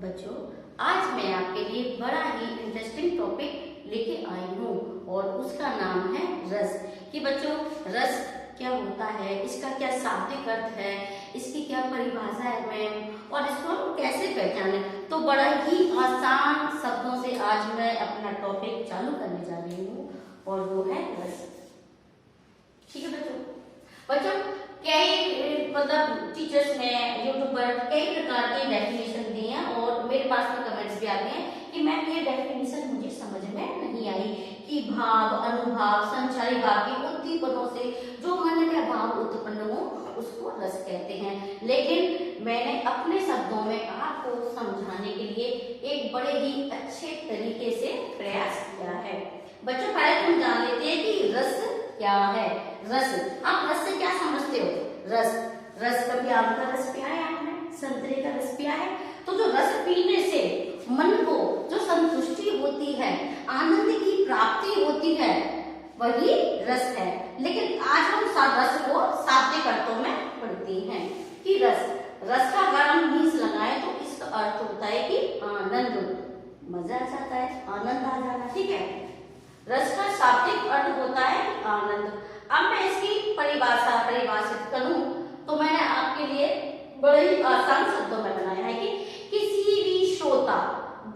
बच्चों, आज मैं आपके लिए बड़ा ही इंटरेस्टिंग टॉपिक लेके आई हूँ और उसका नाम है रस। कि बच्चों, रस क्या होता है, इसका क्या शाब्दिक अर्थ है, इसकी क्या परिभाषा है मैम, और इसको हम कैसे पहचाने। तो बड़ा ही आसान शब्दों से आज मैं अपना टॉपिक चालू करने जा रही हूँ और वो है रस। ठीक है बच्चों, कई मतलब टीचर्स ने यूट्यूब पर कई प्रकार के डेफिनेशन दिए हैं और मेरे पास में कमेंट्स भी आते हैं कि मैम ये डेफिनेशन मुझे समझ में नहीं आई कि भाव, अनुभाव, संचारी भाव की उद्दीपनों से जो मन में भाव उत्पन्न हो उसको रस कहते हैं। लेकिन मैंने अपने शब्दों में आपको समझाने के लिए एक बड़े ही अच्छे तरीके से प्रयास किया है। बच्चों, पहले तुम जान लेते हैं कि रस क्या है। रस, आप रस से क्या समझते हो? रस कभी आम का रस पिया है आपने, संतरे का रस पिया है? तो जो रस पीने से मन को जो संतुष्टि होती है, आनंद की प्राप्ति होती है, वही रस है। लेकिन आज हम रस को शाब्दिक अर्थों में पढ़ते हैं कि रस का अगर हम मीन्स लगाएं तो इसका अर्थ होता है कि आनंद, मजा आ जाता है, आनंद आ जाना। ठीक है, रस का शाब्दिक अर्थ होता है आनंद। अब मैं इसकी परिभाषित करूं तो मैंने आपके लिए बड़े ही आसान शब्दों में बनाया है कि किसी भी श्रोता,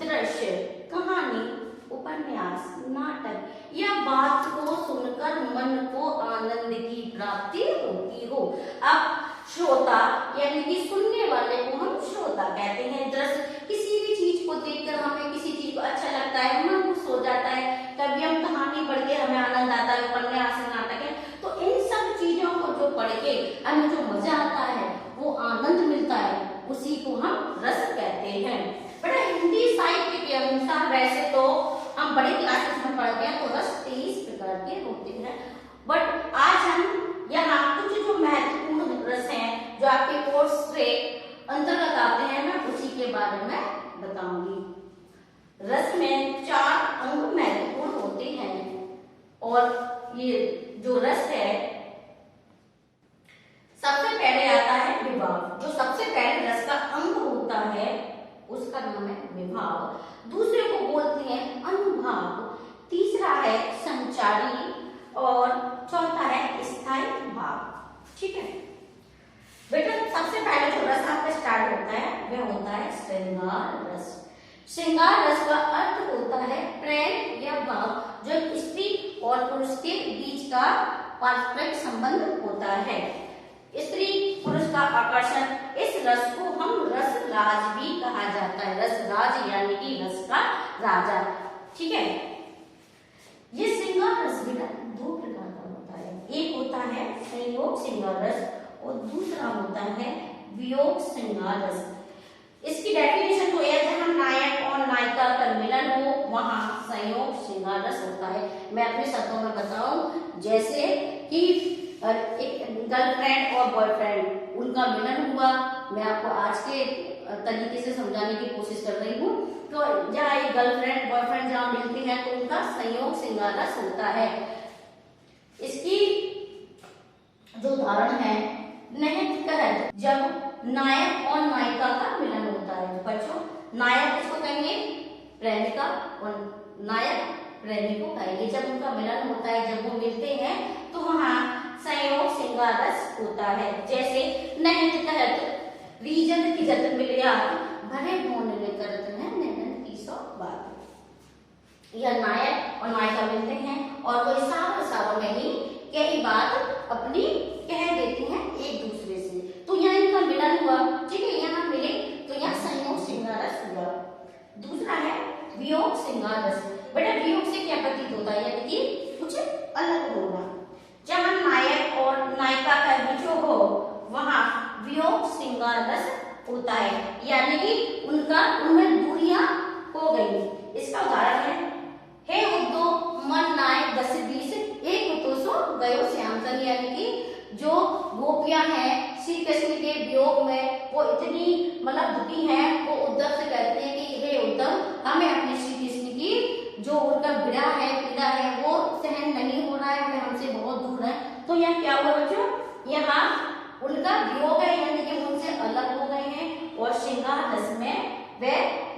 दृश्य, कहानी, उपन्यास, नाटक या बात को सुनकर मन को आनंद की प्राप्ति होती हो। अब श्रोता यानी कि सुनने वाले को हम श्रोता कहते हैं। दृश्य, किसी भी चीज को देखकर हमें किसी चीज को अच्छा लगता है, मन खुश हो जाता है, कभी हम कहानी पढ़ के हमें आनंद आता है, उपन्यास, नाटक है, तो इन सब चीजों को जो पढ़ के हमें जो मजा आता है, वो आनंद मिलता है, उसी को हम रस कहते हैं। बड़ा हिंदी साहित्य के अनुसार वैसे तो हम बड़े क्लासेस में पढ़ते हैं तो रस 23 प्रकार के होते हैं, बट आज हम यहाँ कुछ जो महत्वपूर्ण रस हैं जो आपके कोर्स से अंतर्गत आते हैं, मैं उसी के बारे में बताऊंगी। रस में 4 अंग महत्वपूर्ण होते हैं और ये जो रस है, सबसे पहले आता है विभाव। जो सबसे पहले रस का अंग होता है उसका नाम है विभाव। दूसरे को बोलते हैं अनुभाव, तीसरा है संचारी और चौथा है स्थायी भाव। ठीक है बेटा, सबसे पहले जो रस आपका स्टार्ट होता है वह होता है श्रृंगार रस। श्रृंगार रस का अर्थ होता है प्रेम या भाव जो स्त्री और पुरुष के बीच का परस्पर संबंध होता है। स्त्री पुरुष का आकर्षण, इस रस को हम रस राज भी कहा जाता है। रस राज यानी कि रस का राजा। ठीक है, ये श्रृंगार रस बेटा 2 प्रकार का होता है। एक होता है संयोग श्रृंगार रस और दूसरा होता है वियोग श्रृंगार रस। इसकी डेफिनेशन तो है जहां नायक और नायिका का मिलन हो वहां संयोग श्रृंगार रस होता है। मैं अपने शब्दों में बताऊं, जैसे कि एक गर्लफ्रेंड और बॉयफ्रेंड उनका मिलन हुआ, मैं आपको आज के तरीके से समझाने की कोशिश कर रही हूँ। तो जहाँ एक गर्लफ्रेंड बॉयफ्रेंड जहाँ मिलते हैं तो उनका संयोग श्रृंगार रस होता है। इसकी जो उदाहरण है, नृत्य कहत, जब नायक और नायिका का मिलन होता है। बच्चों, नायक किसको कहेंगे? प्रेमिका, और नायक प्रेमी को कहेंगे। जब उनका मिलन होता है, जब वो मिलते हैं तो वहाँ संयोग श्रृंगार रस होता है। जैसे नैन कहत, रीजन की जत मिलिया, भरे मोन में करत है नैन की सौ बात। यह नायक और नायिका मिलते हैं और वो इशारों में ही कई बात अपनी कह देते हैं एक दूसरे से, तो यहाँ इनका मिलन हुआ। ठीक है, यहाँ मिले तो यहाँ संयोग श्रृंगार रस हुआ। दूसरा है वियोग श्रृंगार रस। बेटा, वियोग से क्या प्रतीत होता है? यानी कि कुछ अलग होगा। जहां नायक और नायिका का वियोग हो वहां वियोग श्रृंगार रस होता है, यानी कि उनमें दूरियां हो गई। इसका उदाहरण है, हे उद्दो मन नायक 10-20 एक तो सो गयो श्याम संग। यानी कि जो गोपियां हैं श्री कृष्ण के वियोग में वो इतनी मतलब दुखी हैं, वो उद्धव से कहते हैं कि हे उद्धव, हमें अपने श्री कृष्ण की जो उनका विरह है, पीड़ा है, वो सहन नहीं हो रहा है, वे हमसे बहुत दूर है। तो यहाँ क्या हुआ बच्चों? यहाँ उनका वियोग है, यानी कि उनसे अलग हो गए हैं और श्रृंगार रस में वे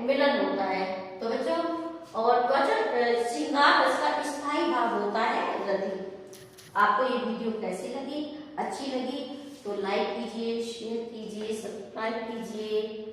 मिलन होता है। तो बच्चों, और त्वचा श्रृंगार रस का स्थायी भाग होता है रति। आपको ये वीडियो कैसी लगी? अच्छी लगी तो लाइक कीजिए, शेयर कीजिए, सब्सक्राइब कीजिए।